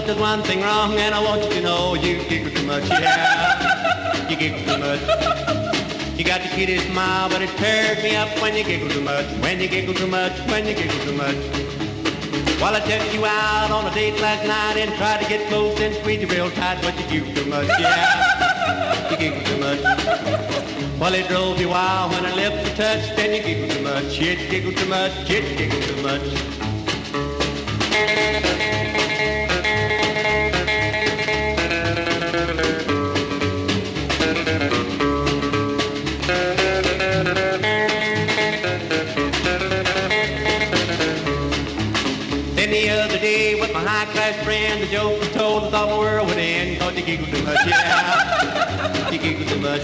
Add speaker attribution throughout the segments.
Speaker 1: but there's one thing wrong, and I want you to know you giggle too much, yeah. You giggle too much. You got the cutest smile, but it tears me up when you giggle too much. When you giggle too much, when you giggle too much. While I took you out on a date last night and tried to get close and squeeze you real tight, but you giggle too much, yeah. You giggle too much. Well, it drove you wild when our lips were touched, and you giggle too much. You giggle too much, you giggle too much. Then the other day with my high-class friend, the joke was told, I thought the world would end, 'cause you giggle too much, yeah. You giggle too much.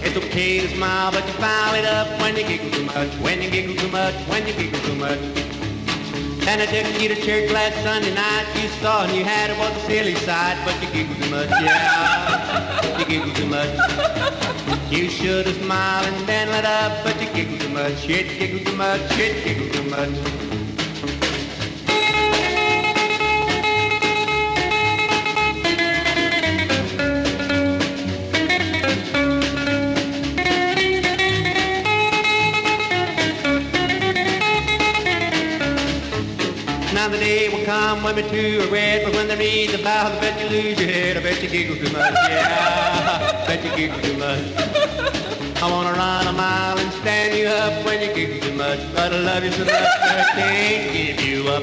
Speaker 1: It's okay to smile, but you foul it up when you giggle too much. When you giggle too much, when you giggle too much. And I took you to church last Sunday night. You saw and you had it was a silly sight, but you giggle too much, yeah. You giggle too much. You should have smiled and then let up, but you giggle too much. You giggle too much, you giggle too much. Now the day will come when we two are wed, but when they read about, I bet you lose your head. I bet you giggle too much, yeah. I bet you giggle too much. I wanna run a mile and stand you up when you giggle too much, but I love you so much that I can't give you up.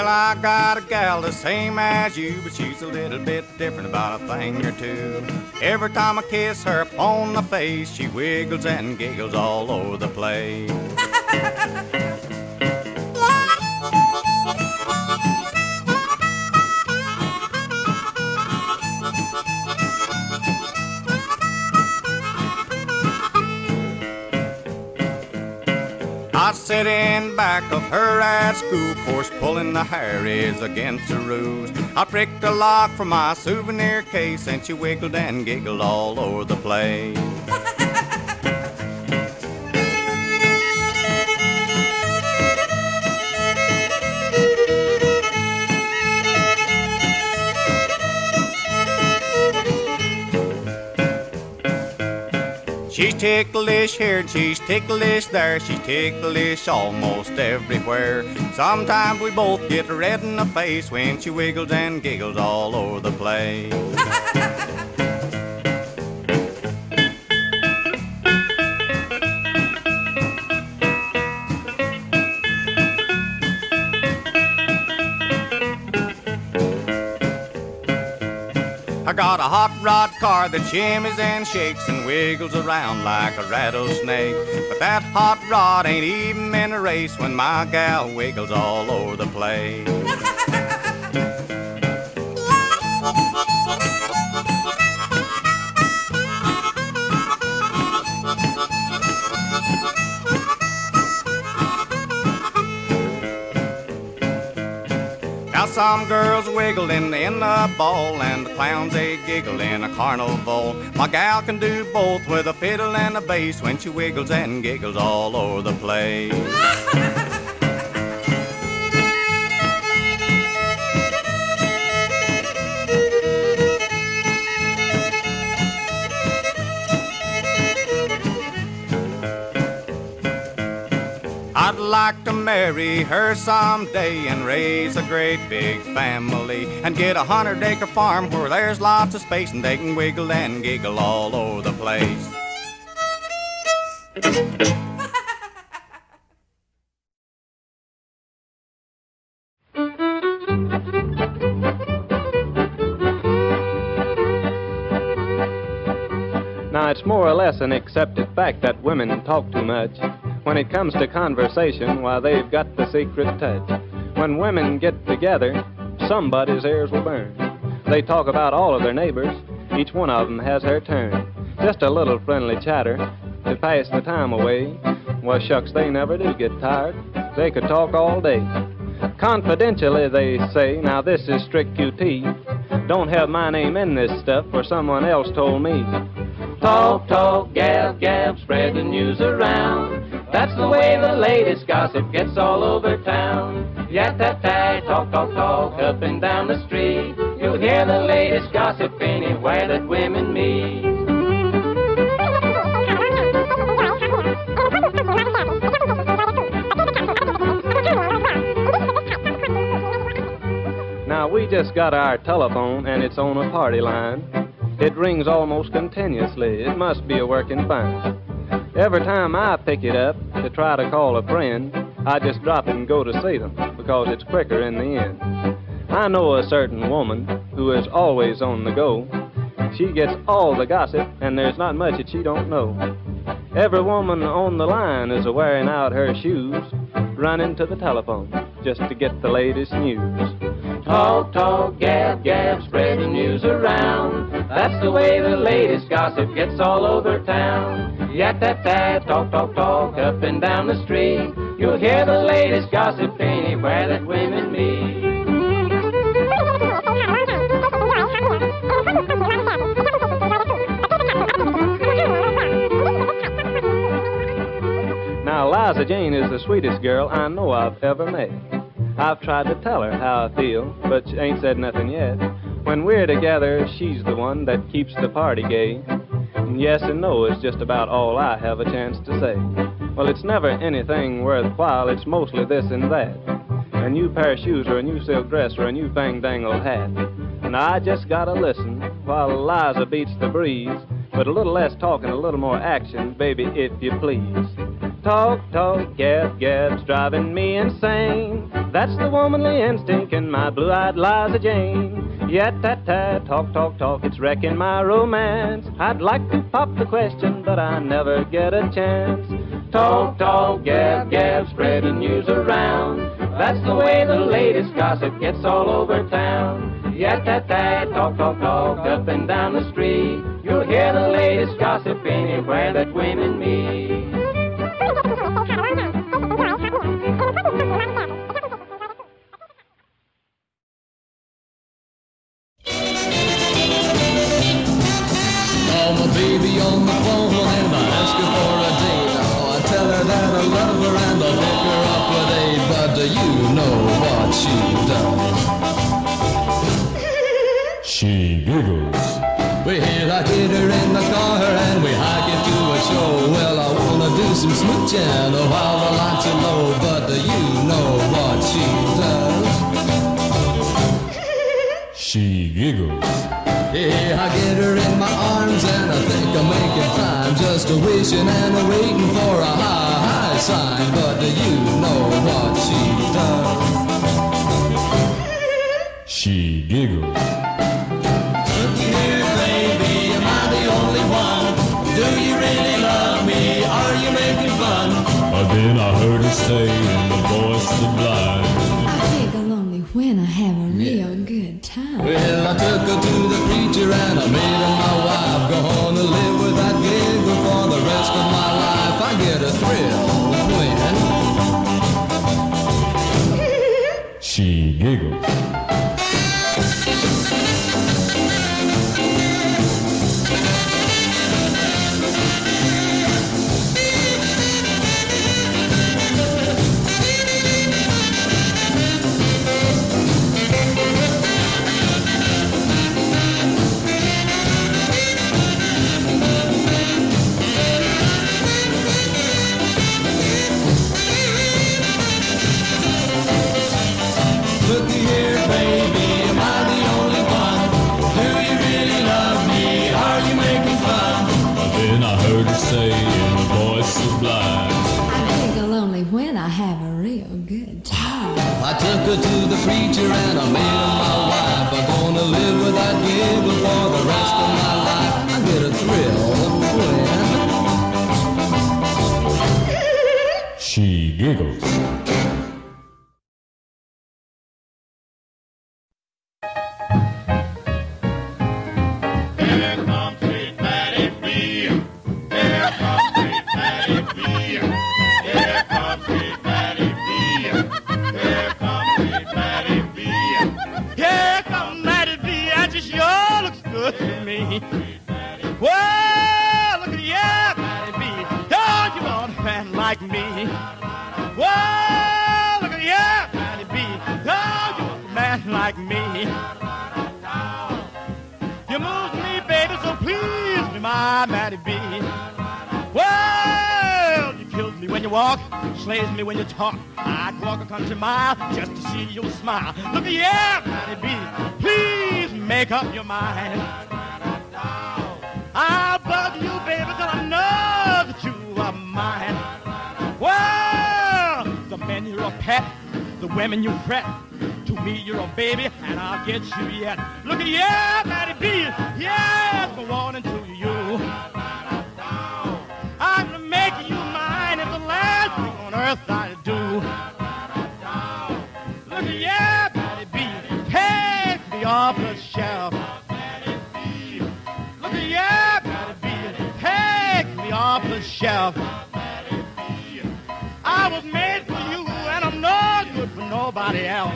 Speaker 2: I got a gal the same as you, but she's a little bit different about a thing or two. Every time I kiss her upon the face, she wiggles and giggles all over the place. I sit in back of her at school, course pulling the hair is against the rules. I pricked a lock from my souvenir case, and she wiggled and giggled all over the place. She's ticklish here and she's ticklish there. She's ticklish almost everywhere. Sometimes we both get red in the face when she wiggles and giggles all over the place. I got a hot rod car that shimmies and shakes and wiggles around like a rattlesnake. But that hot rod ain't even in a race when my gal wiggles all over the place. Now some girls wiggling in the ball and the clowns they giggle in a carnival. My gal can do both with a fiddle and a bass when she wiggles and giggles all over the place. I'd like to marry her someday and raise a great big family and get a 100-acre farm where there's lots of space and they can wiggle and giggle all over the place.
Speaker 3: Now, it's more or less an accepted fact that women talk too much. When it comes to conversation, why, they've got the secret touch. When women get together, somebody's ears will burn. They talk about all of their neighbors. Each one of them has her turn. Just a little friendly chatter to pass the time away. Well, shucks, they never do get tired. They could talk all day. Confidentially, they say, now this is strict QT. Don't have my name in this stuff, for someone else told me.
Speaker 4: Talk, talk, gab, gab, spread the news around. That's the way the latest gossip gets all over town. Yat-tat-tat, talk, talk, talk, up and down the street. You'll hear the latest gossip anywhere that women meet.
Speaker 3: Now, we just got our telephone, and it's on a party line. It rings almost continuously. It must be a working fine. Every time I pick it up to try to call a friend, I just drop it and go to see them, because it's quicker in the end. I know a certain woman who is always on the go. She gets all the gossip, and there's not much that she don't know. Every woman on the line is wearing out her shoes, running to the telephone just to get the latest news.
Speaker 4: Talk, talk, gab, gab, spread the news around. That's the way the latest gossip gets all over town. Yat-tat-tat, talk, talk, talk, up and down the street. You'll hear the latest gossip anywhere that women meet.
Speaker 3: Now, Liza Jane is the sweetest girl I know I've ever met. I've tried to tell her how I feel, but she ain't said nothing yet. When we're together, she's the one that keeps the party gay. And yes and no is just about all I have a chance to say. Well, it's never anything worthwhile, it's mostly this and that. A new pair of shoes or a new silk dress or a new fang-dangle hat. And I just gotta listen while Liza beats the breeze. But a little less talk and a little more action, baby, if you please. Talk, talk, gab, gab's driving me insane. That's the womanly instinct in my blue-eyed Liza Jane. Yat-tat-tat, talk, talk, talk, it's wrecking my romance. I'd like to pop the question, but I never get a chance.
Speaker 4: Talk, talk, gab, gab, spread the news around. That's the way the latest gossip gets all over town. Yat-tat-tat, talk, talk, talk, up and down the street. You'll hear the latest gossip anywhere that women meet.
Speaker 5: Call my baby on the phone and I ask her for a date. Oh, I tell her that I love her and I hook her up with aid. But do you know what she does? She giggles. We I get her in the car and we hike it to a show. Well, I wanna do some smooching while the lights are low. But do you know what she does? She giggles. Yeah, I get her in my arms and I think I'm making time. Just a wishing and a waiting for a high, high sign. But do you know what she does? She giggles. Look here, baby, am I the only one? Do you really love me? Are you making fun? Then I heard her say in the voice sublime,
Speaker 6: I giggle only when I have a real good time.
Speaker 5: well, I took her to the preacher and I made her my wife. Gonna live with that giggle for the rest of my life. I get a thrill when she giggles. Say in a voice sublime,
Speaker 6: I giggle only when I have a real good time.
Speaker 5: I took her to the preacher and I made her my wife. I'm gonna live with that giggle for the rest of my life. I get a thrill when she giggles.
Speaker 7: Well, look at yeah, Matty B. Don't you want a man like me? Well, look at yeah, Matty B. Don't you want a man like me? You move me, baby, so please me, my Matty B. Well, you kills me when you walk, slays me when you talk. I'd walk a country mile just to see you smile. Look at yeah, Matty B. Please make up your mind. I'll bug you, baby, till I know that you are mine. Well, the men you're a pet, the women you fret. To me, you're a baby, and I'll get you yet. Look at yeah, Matty B. Yes, I'm warning to you. I'm gonna make you mine if the last thing on earth I do. Look at yeah, Matty B. Take me off the shelf. Look at yeah, Matty B. Take me off the shelf. I was made for you, and I'm no good for nobody else.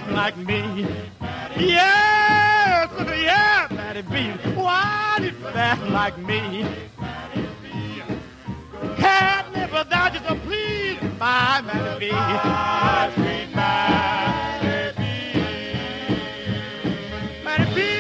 Speaker 7: Like me, yes, look at yeah, Matty B. Why did that like me? Can't live without you, so please, my Matty B. My sweet Matty B. Matty B.